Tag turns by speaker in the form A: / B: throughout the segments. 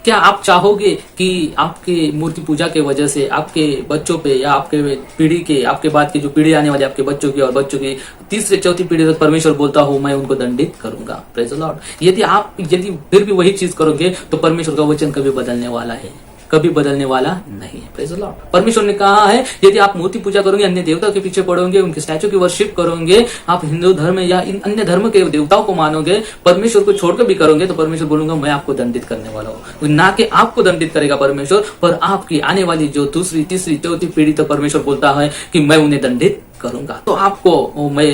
A: क्या आप चाहोगे कि आपके मूर्ति पूजा के वजह से आपके बच्चों पे या आपके पीढ़ी के, आपके बाद की जो पीढ़ी आने वाली आपके बच्चों की और बच्चों की तीसरे चौथी पीढ़ी तक परमेश्वर बोलता हो मैं उनको दंडित करूंगा? Praise the Lord. यदि फिर भी वही चीज करोगे तो परमेश्वर का वचन कभी बदलने वाला है? कभी बदलने वाला नहीं है। Praise the Lord. परमेश्वर ने कहा है यदि आप मूर्ति पूजा करोगे, अन्य देवता के पीछे पड़ोगे, उनके स्टैचू की वर्शिप करोगे, आप हिंदू धर्म या इन अन्य धर्म के देवताओं को मानोगे, परमेश्वर को छोड़कर भी करोगे, तो परमेश्वर बोलूंगा मैं आपको दंडित करने वाला हूँ। ना कि आपको दंडित करेगा परमेश्वर, पर आपकी आने वाली जो दूसरी तीसरी चौथी पीढ़ी तक परमेश्वर बोलता है कि मैं उन्हें दंडित करूंगा। तो आपको मैं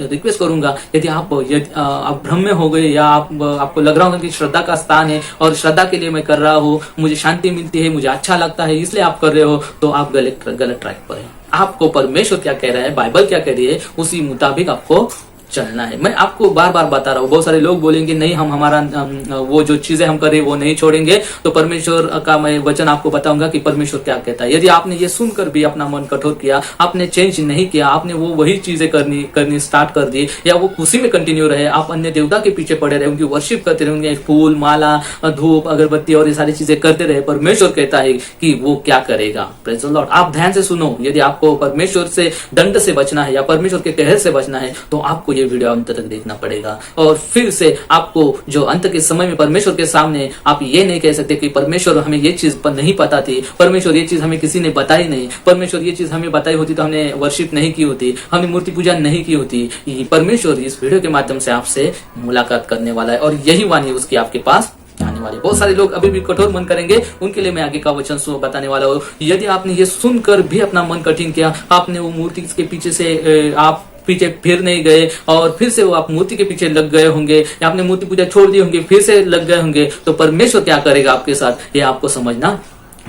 A: रिक्वेस्ट करूंगा, यदि आप भ्रम में हो गए या आपको लग रहा होगा कि श्रद्धा का स्थान है और श्रद्धा के लिए मैं कर रहा हूँ, मुझे शांति मिलती है, मुझे अच्छा लगता है, इसलिए आप कर रहे हो, तो आप गलत ट्रैक पर है। आपको परमेश्वर क्या कह रहा है, बाइबल क्या कह रही है, उसी मुताबिक आपको चलना है। मैं आपको बार बार बता रहा हूँ। बहुत सारे लोग बोलेंगे नहीं हम हमारा वो जो चीजें हम कर रहे वो नहीं छोड़ेंगे, तो परमेश्वर का मैं वचन आपको बताऊंगा कि परमेश्वर क्या कहता है। यदि आपने ये सुनकर भी अपना मन कठोर किया, आपने चेंज नहीं किया, आपने वो वही चीजें करनी स्टार्ट कर दी, या वो उसी में कंटिन्यू रहे, आप अन्य देवता के पीछे पड़े रहे, उनकी वर्शिप करते रहे, फूल माला धूप अगरबत्ती और ये सारी चीजें करते रहे, परमेश्वर कहता है कि वो क्या करेगा। Praise the Lord. आप ध्यान से सुनो। यदि आपको परमेश्वर से दंड से बचना है या परमेश्वर के कहर से बचना है, तो आपको ये वीडियो अंत तक देखना पड़ेगा। और फिर से आपको जो अंत के समय में परमेश्वर के सामने आप ये नहीं कह सकते कि परमेश्वर हमें ये चीज नहीं पता थी, परमेश्वर ये चीज हमें किसी ने बताई नहीं, परमेश्वर ये चीज हमें बताई होती तो हमने वर्शिप नहीं की होती, हमने मूर्ति पूजा नहीं की होती। परमेश्वर इस वीडियो के माध्यम से आपसे मुलाकात करने वाला है और यही वाणी उसकी आपके पास आने वाली। बहुत सारे लोग अभी भी कठोर मन करेंगे, उनके लिए मैं आगे का वचन बताने वाला हूँ। यदि आपने ये सुनकर भी अपना मन कठिन किया, आपने वो मूर्ति के पीछे से आप पीछे फिर नहीं गए और फिर से वो आप मूर्ति के पीछे लग गए होंगे या आपने मूर्ति पूजा छोड़ दी होंगे, फिर से लग गए होंगे, तो परमेश्वर क्या करेगा आपके साथ, ये आपको समझना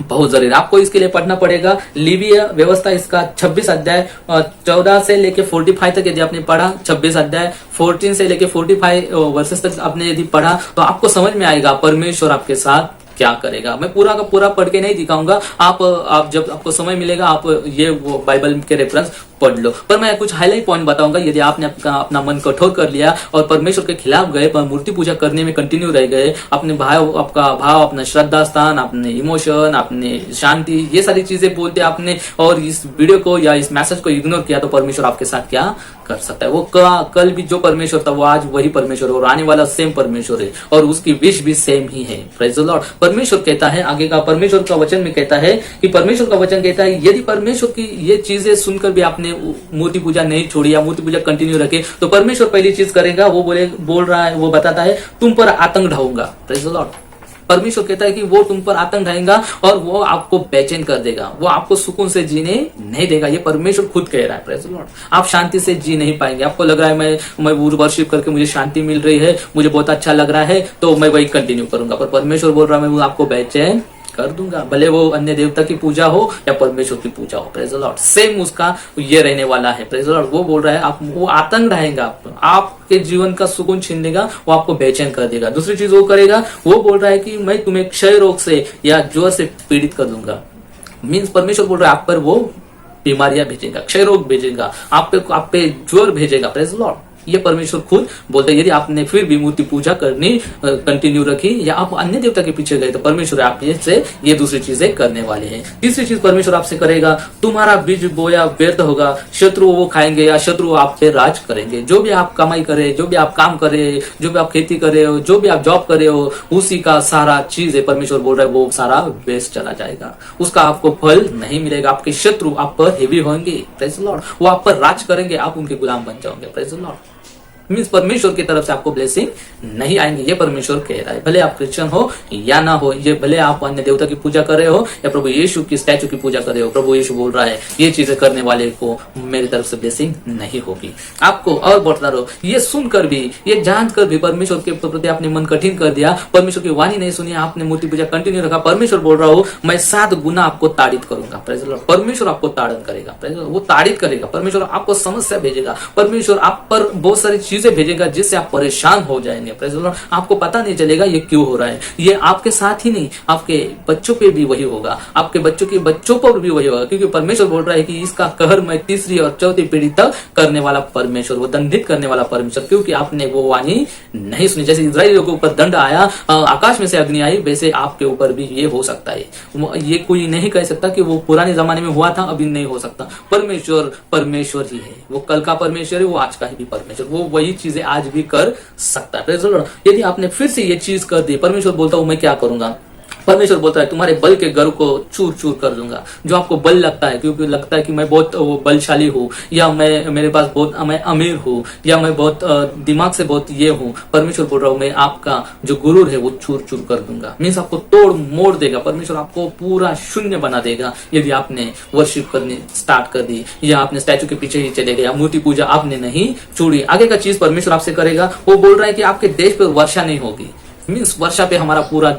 A: बहुत जरूरी। आपको इसके लिए पढ़ना पड़ेगा लीवीय व्यवस्था, इसका 26 अध्याय 14 से लेके 45 तक यदि आपने पढ़ा, 26 अध्याय 14 से लेके 45 वर्सेस तक आपने यदि पढ़ा, तो आपको समझ में आएगा परमेश्वर आपके साथ क्या करेगा। मैं पूरा का पूरा पढ़ के नहीं दिखाऊंगा, आप जब आपको समय मिलेगा आप ये वो बाइबल के रेफरेंस पढ़ लो, पर मैं कुछ हाईलाइट पॉइंट बताऊंगा। यदि आपने अपना मन कठोर कर लिया और परमेश्वर के खिलाफ गए, पर मूर्ति पूजा करने में कंटिन्यू रह गए, अपने आपका भाव, अपना श्रद्धा स्थान, अपने इमोशन, अपने शांति, ये सारी चीजें बोलते आपने और इस वीडियो को या इस मैसेज को इग्नोर किया, तो परमेश्वर आपके साथ क्या कर सकता है। वो कल भी जो परमेश्वर था वो आज वही परमेश्वर है और आने वाला सेम परमेश्वर है और उसकी विश भी सेम ही है। Praise the Lord. परमेश्वर कहता है आगे का, परमेश्वर का वचन में कहता है कि परमेश्वर का वचन कहता है यदि परमेश्वर की ये चीजें सुनकर भी आपने मूर्ति पूजा नहीं छोड़ी या मूर्ति पूजा कंटिन्यू रखे, तो परमेश्वर पहली चीज करेगा, वो बोल रहा है, वो बताता है तुम पर आतंक ढाऊंगा। Praise the Lord. परमेश्वर कहता है कि वो तुम पर आतंक ढाएगा और वो आपको बेचैन कर देगा, वो आपको सुकून से जीने नहीं देगा। ये परमेश्वर खुद कह रहा है। Praise the Lord. आप शांति से जी नहीं पाएंगे। आपको लग रहा है मैं वर्शिप करके मुझे शांति मिल रही है, मुझे बहुत अच्छा लग रहा है, तो मैं वही कंटिन्यू करूंगा, पर परमेश्वर बोल रहा है मैं वो आपको बेचैन कर दूंगा, भले वो अन्य देवता की पूजा हो या परमेश्वर की पूजा हो। Praise the Lord. सेम उसका ये रहने वाला है। Praise the Lord. वो बोल रहा है वो आतंक ढाएगा, आपके जीवन का सुकून छीन लेगा, वो आपको बेचैन कर देगा। दूसरी चीज वो करेगा, वो बोल रहा है कि मैं तुम्हें क्षय रोग से या ज्वर से पीड़ित कर दूंगा। मीन्स परमेश्वर बोल रहा है आप पर वो बीमारियां भेजेगा, क्षय रोग भेजेगा, आप पे ज्वर भेजेगा। Praise the Lord. ये परमेश्वर खुद बोलते हैं। यदि आपने फिर भी मूर्ति पूजा करनी कंटिन्यू रखी या आप अन्य देवता के पीछे गए, तो परमेश्वर आपसे ये दूसरी चीजें करने वाले हैं। तीसरी चीज परमेश्वर आपसे करेगा, तुम्हारा बीज बोया व्यर्थ होगा, शत्रु वो खाएंगे या शत्रु आप पे राज करेंगे। जो भी आप कमाई करे, जो भी आप काम करे, जो भी आप खेती करे हो, जो भी आप जॉब करे हो, उसी का सारा चीज है परमेश्वर बोल रहा है वो सारा वेस्ट चला जाएगा, उसका आपको फल नहीं मिलेगा। आपके शत्रु आप पर हेवी होंगे। Praise the Lord. वो आप पर राज करेंगे, आप उनके गुलाम बन जाओगे। Praise the Lord. मीन्स परमेश्वर की तरफ से आपको ब्लेसिंग नहीं आएंगे, ये परमेश्वर कह रहा है। भले आप क्रिश्चियन हो या ना हो, ये भले आप अन्य देवता की पूजा कर रहे हो या प्रभु यीशु की स्टैचू की पूजा कर रहे हो, प्रभु यीशु बोल रहा है ये चीजें करने वाले को मेरी तरफ से ब्लेसिंग नहीं होगी। आपको और बढ़ता रहो। ये सुनकर भी, ये जानकर भी परमेश्वर के प्रति आपने मन कठिन कर दिया, परमेश्वर की वाणी नहीं सुनी, आपने मूर्ति पूजा कंटिन्यू रखा, परमेश्वर बोल रहा हो मैं 7 गुना आपको ताड़ित करूंगा। Praise the Lord. परमेश्वर आपको ताड़न करेगा, वो ताड़ित करेगा, परमेश्वर आपको समस्या भेजेगा, परमेश्वर आप पर बहुत सारी चीजें भेजेगा जिससे आप परेशान हो जाएंगे। Praise the Lord. आपको पता नहीं चलेगा ये क्यों हो रहा है। ये आपके साथ ही नहीं, आपके बच्चों पे भी वही होगा, आपके बच्चों के बच्चों पर भी वही होगा, क्योंकि परमेश्वर बोल रहा है कि इसका कहर मैं तीसरी और चौथी पीढ़ी तक करने वाला परमेश्वर, वो दंडित करने वाला परमेश्वर, क्योंकि आपने वो वाणी नहीं सुनी। जैसे इस्राएलियों के ऊपर दंड आया, आकाश में से अग्नि आई, वैसे आपके ऊपर भी ये हो सकता है। ये कोई नहीं कह सकता कि वो पुराने जमाने में हुआ था, अभी नहीं हो सकता। परमेश्वर परमेश्वर ही है, वो कल का परमेश्वर है, वो आज का ही भी परमेश्वर, वो वही चीजें आज भी कर सकता है। यदि आपने फिर से ये चीज कर दी, परमेश्वर बोलता हूं मैं क्या करूंगा, परमेश्वर बोलता है तुम्हारे बल के गर्व को चूर चूर कर दूंगा। जो आपको बल लगता है, क्योंकि लगता है कि मैं बहुत बलशाली हूँ, या मेरे पास बहुत, मैं अमीर हूँ, या मैं बहुत दिमाग से बहुत ये हूँ, परमेश्वर बोल रहा हूँ मैं आपका जो गुरूर है वो चूर चूर कर दूंगा। मीन्स आपको तोड़ मोड़ देगा, परमेश्वर आपको पूरा शून्य बना देगा यदि आपने वर्शिप करनी स्टार्ट कर दी, या आपने स्टैचू के पीछे ही चले गए, मूर्ति पूजा आपने नहीं छोड़ी। आगे का चीज परमेश्वर आपसे करेगा। वो बोल रहा है कि आपके देश पर वर्षा नहीं होगी। मीन्स वर्षा पे हमारा पूरा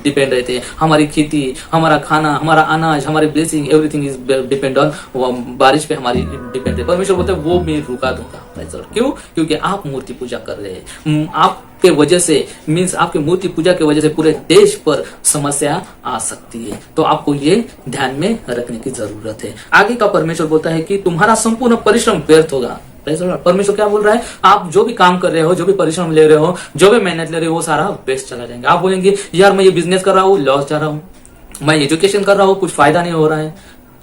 A: डिपेंड रहते हैं, हमारी खेती, हमारा खाना, हमारा अनाज, हमारे blessing, everything is depend on बारिश पे हमारी डिपेंड है। परमेश्वर बोलते हैं वो मैं रुका दूंगा। क्यों? क्योंकि आप मूर्ति पूजा कर रहे हैं। आपके वजह से, मीन्स आपके मूर्ति पूजा की वजह से पूरे देश पर समस्या आ सकती है। तो आपको ये ध्यान में रखने की जरूरत है। आगे का परमेश्वर बोलता है कि तुम्हारा संपूर्ण परिश्रम व्यर्थ होगा। परमेश्वर क्या बोल रहा है, आप जो भी काम कर रहे हो, जो भी परिश्रम ले रहे हो, जो भी मेहनत ले रहे हो, वो सारा वेस्ट चला जाएगा। आप बोलेंगे यार मैं ये बिजनेस कर रहा हूँ, लॉस जा रहा हूँ, मैं एजुकेशन कर रहा हूँ, कुछ फायदा नहीं हो रहा है,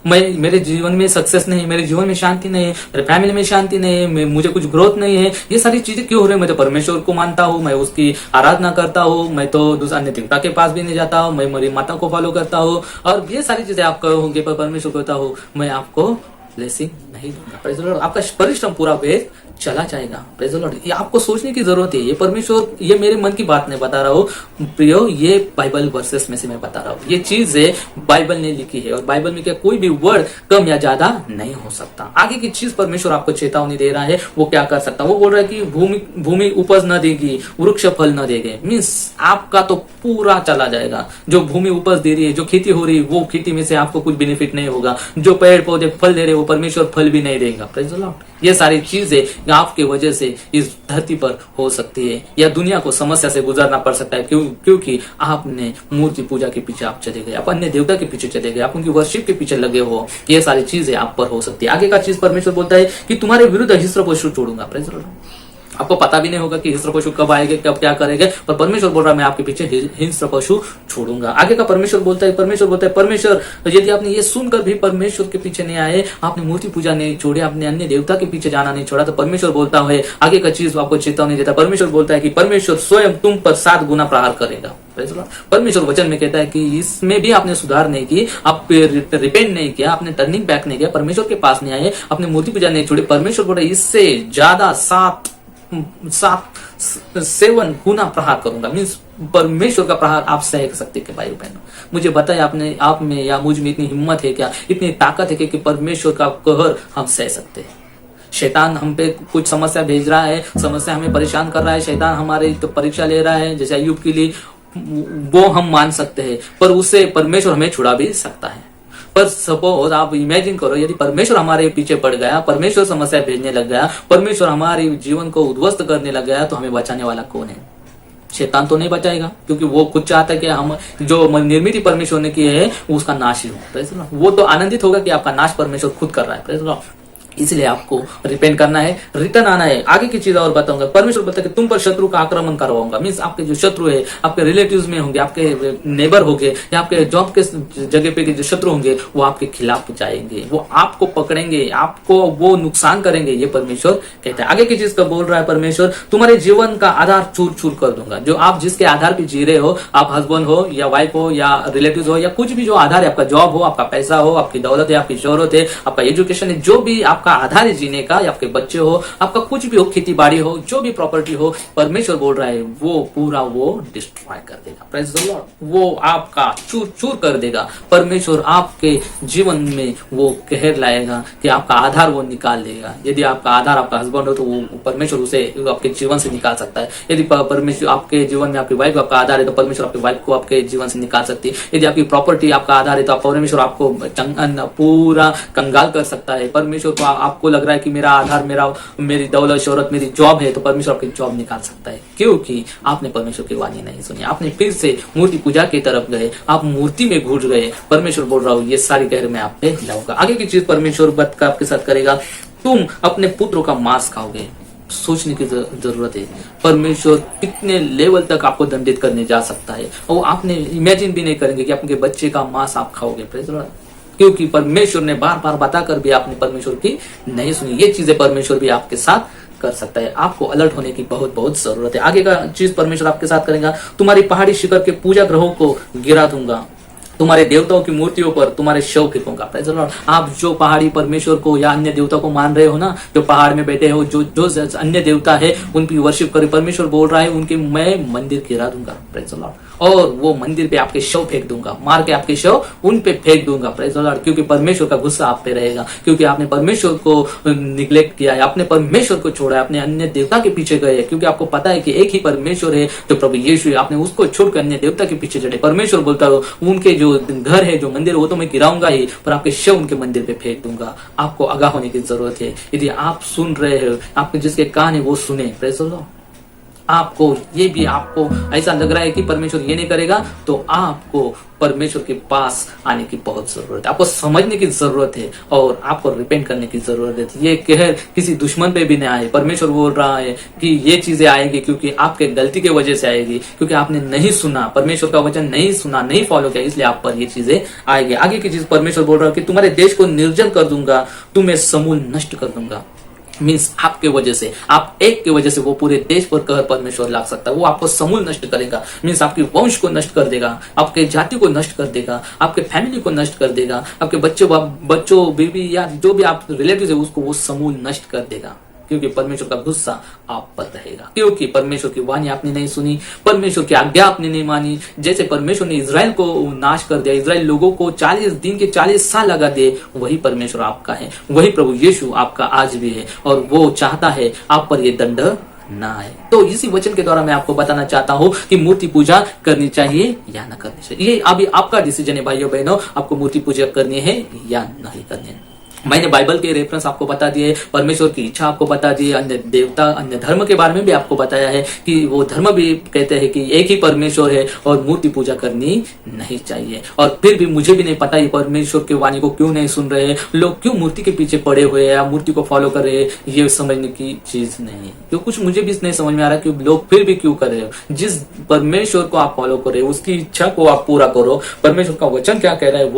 A: मेरे जीवन में सक्सेस नहीं, मेरे जीवन में शांति नहीं है, मेरे फैमिली में शांति नहीं है, मुझे कुछ ग्रोथ नहीं है, ये सारी चीजें क्यों हो रही है? मैं तो परमेश्वर को मानता हूँ, मैं उसकी आराधना करता हूँ, मैं तो दूसरा अन्य देवता के पास भी नहीं जाता हूँ, मैं मेरी माता को फॉलो करता हूँ, और ये सारी चीजें आप कहोगे, पर परमेश्वर कहता हूँ मैं आपको ब्लेसिंग नहीं दूंगा। Praise the Lord. आपका परिश्रम पूरा वेस्ट चला जाएगा। Praise the Lord. ये आपको सोचने की जरूरत है। ये परमेश्वर, ये मेरे मन की बात नहीं बता रहा हूँ प्रियो, ये बाइबल वर्सेस में से मैं बता रहा हूँ। ये चीजें बाइबल ने लिखी है, और बाइबल में क्या कोई भी वर्ड कम या ज्यादा नहीं हो सकता। आगे की चीज परमेश्वर आपको चेतावनी दे रहा है, वो क्या कर सकता है। वो बोल रहा है कि भूमि उपज न देगी, वृक्ष फल न देंगे। मीन्स आपका तो पूरा चला जाएगा। जो भूमि उपज दे रही है, जो खेती हो रही है, वो खेती में से आपको कुछ बेनिफिट नहीं होगा। जो पेड़ पौधे फल दे रहे, वो परमेश्वर फल भी नहीं देगा। Praise the Lord. ये सारी चीजें आपके वजह से इस धरती पर हो सकती है, या दुनिया को समस्या से गुजरना पड़ सकता है, क्योंकि आपने मूर्ति पूजा के पीछे आप चले गए, आप अन्य देवता के पीछे चले गए, आप उनकी वर्शिप के पीछे लगे हो। ये सारी चीजें आप पर हो सकती है। आगे का चीज परमेश्वर बोलता है कि तुम्हारे विरुद्ध हिस्र पशु छोड़ूंगा। Praise the Lord. आपको पता भी नहीं होगा कि हिंस्र पशु कब आएंगे, कब क्या करेंगे, पर परमेश्वर बोल रहा है मैं आपके पीछे हिंस्र पशु छोड़ूंगा। आगे का परमेश्वर बोलता है, परमेश्वर यदि आपने ये सुनकर भी परमेश्वर के पीछे नहीं आए, आपने मूर्ति पूजा नहीं छोड़ी, आपने अन्य देवता के पीछे जाना नहीं छोड़ा, तो परमेश्वर बोलता है, आगे का चीज आपको चेतावनी देता है। परमेश्वर बोलता है कि परमेश्वर स्वयं तुम पर 7 गुना प्रहार करेगा। परमेश्वर वचन में कहता है कि इसमें भी आपने सुधार नहीं की, आप रिपेंट नहीं किया, आपने टर्निंग बैक नहीं किया, परमेश्वर के पास नहीं आए, अपने मूर्ति पूजा नहीं छोड़ी। परमेश्वर बोल रहा है इससे ज्यादा 7 गुना प्रहार करूंगा। मीन्स परमेश्वर का प्रहार आप सह सकते हैं भाई बहनों। मुझे बताया आपने, आप में या मुझ में इतनी हिम्मत है क्या, इतनी ताकत है कि परमेश्वर का कहर हम सह सकते हैं। शैतान हम पे कुछ समस्या भेज रहा है, समस्या हमें परेशान कर रहा है, शैतान हमारे तो परीक्षा ले रहा है, जैसे अय्यूब के लिए, वो हम मान सकते हैं, पर उससे परमेश्वर हमें छुड़ा भी सकता है। पर सपोज आप इमेजिन करो, यदि परमेश्वर हमारे पीछे पड़ गया, परमेश्वर समस्या भेजने लग गया, परमेश्वर हमारे जीवन को उद्ध्वस्त करने लग गया, तो हमें बचाने वाला कौन है? शैतान तो नहीं बचाएगा, क्योंकि वो खुद चाहता है कि हम जो निर्मित परमेश्वर ने की है उसका नाश ही हो। वो तो आनंदित होगा कि आपका नाश परमेश्वर खुद कर रहा है। इसलिए आपको रिपेंट करना है, रिटर्न आना है। आगे की चीज और बताऊंगा। परमेश्वर बोलता है कि तुम पर शत्रु का आक्रमण करवाऊंगा। मीन्स आपके जो शत्रु है, आपके रिलेटिव्स में होंगे, आपके नेबर होंगे, या आपके जॉब के जगह पे जो शत्रु होंगे, वो आपके खिलाफ जाएंगे, वो आपको पकड़ेंगे, आपको वो नुकसान करेंगे। ये परमेश्वर कहता है। आगे की चीज का बोल रहा है परमेश्वर, तुम्हारे जीवन का आधार चूर चूर कर दूंगा। जो आप जिसके आधार पर जी रहे हो, आप हस्बैंड हो या वाइफ हो या रिलेटिव हो, या कुछ भी जो आधार है, आपका जॉब हो, आपका पैसा हो, आपकी दौलत है, आपकी शोहरत है, आपका एजुकेशन है, जो भी आपका आधार है जीने का, या आपके बच्चे हो, आपका कुछ भी हो, खेती बाड़ी हो, जो भी प्रॉपर्टी हो, परमेश्वर बोल रहा है वो पूरा वो डिस्ट्रॉय कर देगा। Praise the Lord. वो आपका चूर चूर कर देगा। परमेश्वर आपके जीवन में वो कहर लाएगा कि आपका आधार वो निकाल देगा। यदि आपका आधार आपका हस्बैंड हो, तो वो परमेश्वर उसे आपके जीवन से निकाल सकता है। यदि परमेश्वर आपके जीवन में आपकी वाइफ आपका आधार है, तो परमेश्वर आपकी वाइफ को आपके जीवन से निकाल सकती है। यदि आपकी प्रॉपर्टी आपका आधार है, तो परमेश्वर आपको पूरा कंगाल कर सकता है। परमेश्वर को आपको लग रहा है कि मेरा आधार, मेरी दौलत शोहरत, मेरी जॉब है, तो परमेश्वर आपकी जॉब निकाल सकता है, क्योंकि आपने परमेश्वर की वाणी नहीं सुनी। आपने फिर से मूर्ति पूजा की तरफ गए, आप मूर्ति में घुस गए। परमेश्वर बोल रहा हूँ ये सारी कहर मैं आप पे लाऊंगा। आगे की चीज परमेश्वर बात का आपके साथ करेगा, तुम अपने पुत्रों का मांस खाओगे। सोचने की जरूरत है, परमेश्वर कितने लेवल तक आपको दंडित करने जा सकता है, और आपने इमेजिन भी नहीं करेंगे कि आपके बच्चे का मांस आप खाओगे। Praise the Lord. क्योंकि परमेश्वर ने बार बार बताकर भी आपने परमेश्वर की नहीं सुनी। ये चीजें परमेश्वर भी आपके साथ कर सकता है। आपको अलर्ट होने की बहुत बहुत जरूरत है। आगे का चीज परमेश्वर आपके साथ करेगा, तुम्हारी पहाड़ी शिखर के पूजा ग्रहों को गिरा दूंगा, तुम्हारे देवताओं की मूर्तियों पर तुम्हारे शव फेंकूंगा। Praise the Lord. आप जो पहाड़ी परमेश्वर को या अन्य देवता को मान रहे हो ना, जो पहाड़ में बैठे हो, जो अन्य देवता है उनकी वर्शिप करे, परमेश्वर बोल रहा है उनके मैं मंदिर गिरा दूंगा। Praise the Lord. और वो मंदिर पे आपके शव फेंक दूंगा, मार के आपके शव उन पे फेंक दूंगा। Praise the Lord. क्योंकि परमेश्वर का गुस्सा आप पे रहेगा, क्योंकि आपने परमेश्वर को निग्लेक्ट किया है, आपने परमेश्वर को छोड़ा है, आपने अन्य देवता के पीछे गए, क्योंकि आपको पता है कि एक ही परमेश्वर है जो प्रभु यीशु है। आपने उसको छोड़कर अन्य देवता के पीछे चढ़े। परमेश्वर बोलता हो उनके जो घर है, जो मंदिर, वो तो मैं गिराऊंगा ही, पर आपके शव उनके मंदिर पे फेंक दूंगा। आपको आगाह होने की जरूरत है। यदि आप सुन रहे हो, आपके जिसके कान है वो सुने। Praise the Lord. आपको ये भी आपको ऐसा लग रहा है कि परमेश्वर ये नहीं करेगा, तो आपको परमेश्वर के पास आने की बहुत जरूरत है। आपको समझने की जरूरत है और आपको रिपेंट करने की जरूरत है। ये कहर किसी दुश्मन पे भी नहीं आए। परमेश्वर बोल रहा है कि ये चीजें आएगी क्योंकि आपके गलती की वजह से आएगी, क्योंकि आपने नहीं सुना, परमेश्वर का वचन नहीं सुना, नहीं फॉलो किया, इसलिए आप पर ये चीजें आएगी। आगे की चीज परमेश्वर बोल रहा है कि तुम्हारे देश को निर्जन कर दूंगा, तुम्हें समूल नष्ट कर दूंगा। मीन्स आपके वजह से, आप एक के वजह से वो पूरे देश पर कहर परमेश्वर ला सकता है। वो आपको समूल नष्ट करेगा। मीन्स आपके वंश को नष्ट कर देगा, आपके जाति को नष्ट कर देगा, आपके फैमिली को नष्ट कर देगा, आपके बच्चों बीबी या जो भी आप रिलेटिव है उसको वो समूल नष्ट कर देगा। क्योंकि परमेश्वर का गुस्सा आप पर रहेगा, क्योंकि परमेश्वर की वाणी आपने नहीं सुनी, परमेश्वर की आज्ञा आपने नहीं मानी। जैसे परमेश्वर ने इजराइल को नाश कर दिया, इजराइल लोगों को 40 दिन के 40 साल लगा दिए, वही परमेश्वर आपका है, वही प्रभु यीशु आपका आज भी है, और वो चाहता है आप पर ये दंड ना आए। तो इसी वचन के द्वारा मैं आपको बताना चाहता हूँ कि मूर्ति पूजा करनी चाहिए या न करनी चाहिए। ये अभी आपका डिसीजन है भाइयों बहनों, आपको मूर्ति पूजा करनी है या नहीं करनी है। मैंने बाइबल के रेफरेंस आपको बता दिए, परमेश्वर की इच्छा आपको बता दी, अन्य देवता, अन्य धर्म के बारे में भी आपको बताया है कि वो धर्म भी कहते हैं कि एक ही परमेश्वर है और मूर्ति पूजा करनी नहीं चाहिए। और फिर भी मुझे भी नहीं पता ये परमेश्वर की वाणी को क्यों नहीं सुन रहे, लोग क्यों मूर्ति के पीछे पड़े हुए हैं या मूर्ति को फॉलो कर रहे हैं, ये समझने की चीज नहीं है। तो कुछ मुझे भी नहीं समझ में आ रहा कि लोग फिर भी क्यों कर रहे हो। जिस परमेश्वर को आप फॉलो कर रहे हो उसकी इच्छा को आप पूरा करो। परमेश्वर का वचन क्या कह रहा है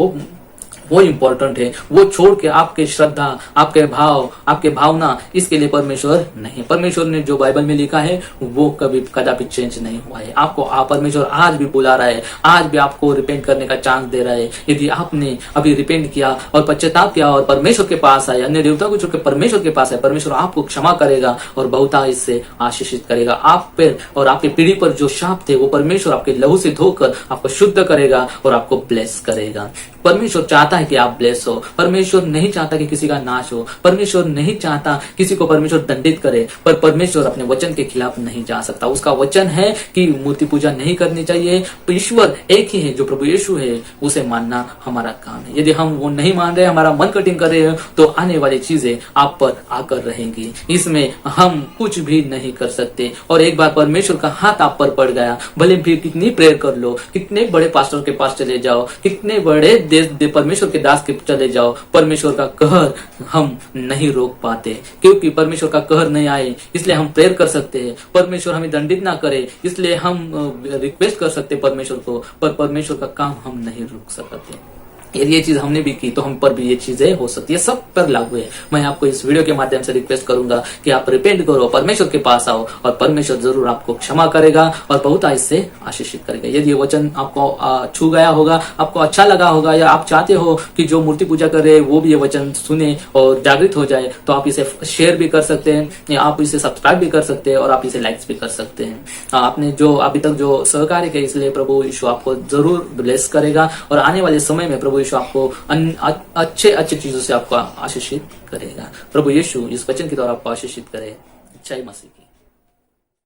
A: वो इंपॉर्टेंट है। वो छोड़ के आपके श्रद्धा, आपके भाव, आपके भावना, इसके लिए परमेश्वर नहीं। परमेश्वर ने जो बाइबल में लिखा है वो कभी कदापि चेंज नहीं हुआ है। आपको परमेश्वर आज भी बुला रहा है, आज भी आपको रिपेंट करने का चांस दे रहा है। यदि आपने अभी रिपेंट किया और पश्चाताप किया और परमेश्वर के पास आए, अन्य देवता को छोड़ के परमेश्वर के पास आए, परमेश्वर आपको क्षमा करेगा और बहुतायत इससे आशीषित करेगा। आप पर और आपकी पीढ़ी पर जो शाप थे वो परमेश्वर आपके लहू से धोकर आपको शुद्ध करेगा और आपको ब्लेस करेगा। परमेश्वर चाहता है कि आप ब्लेस हो। परमेश्वर नहीं चाहता कि किसी का नाश हो। परमेश्वर नहीं चाहता किसी को परमेश्वर दंडित करे, पर परमेश्वर अपने वचन के खिलाफ नहीं जा सकता। उसका वचन है कि मूर्ति पूजा नहीं करनी चाहिए। ईश्वर एक ही है जो प्रभु यीशु है, उसे मानना हमारा काम है। यदि हम वो नहीं मान रहे, हमारा मन कटिंग कर रहे हैं, तो आने वाली चीजें आप पर आकर रहेंगी। इसमें हम कुछ भी नहीं कर सकते। और एक बार परमेश्वर का हाथ आप पर पड़ गया, भले भी कितनी प्रेयर कर लो, कितने बड़े पास्टर के पास चले जाओ, कितने बड़े परमेश्वर के दास के चले जाओ, परमेश्वर का कहर हम नहीं रोक पाते। क्योंकि परमेश्वर का कहर नहीं आए इसलिए हम प्रेयर कर सकते हैं। परमेश्वर हमें दंडित ना करे इसलिए हम रिक्वेस्ट कर सकते परमेश्वर को, पर परमेश्वर का काम हम नहीं रोक सकते। यदि ये चीज हमने भी की तो हम पर भी ये चीजें हो सकती है। सब पर लागू है। मैं आपको इस वीडियो के माध्यम से रिक्वेस्ट करूंगा कि आप रिपेंट करो, परमेश्वर के पास आओ, और परमेश्वर जरूर आपको क्षमा करेगा और बहुतायत से आशीषित करेगा। यदि ये वचन आपको छू गया होगा, आपको अच्छा लगा होगा, या आप चाहते हो कि जो मूर्ति पूजा कर रहे हैं वो भी ये वचन सुने और जागृत हो जाए, तो आप इसे शेयर भी कर सकते हैं, या आप इसे सब्सक्राइब भी कर सकते हैं और आप इसे लाइक्स भी कर सकते हैं। आपने जो अभी तक जो सहकार्य किया, इसलिए प्रभु यीशु आपको जरूर ब्लेस करेगा और आने वाले समय में प्रभु यीशु आपको अच्छे चीजों से आपको आशीषित करेगा। प्रभु यीशु इस वचन के द्वारा आपको आशीषित करे। जय मसीह की।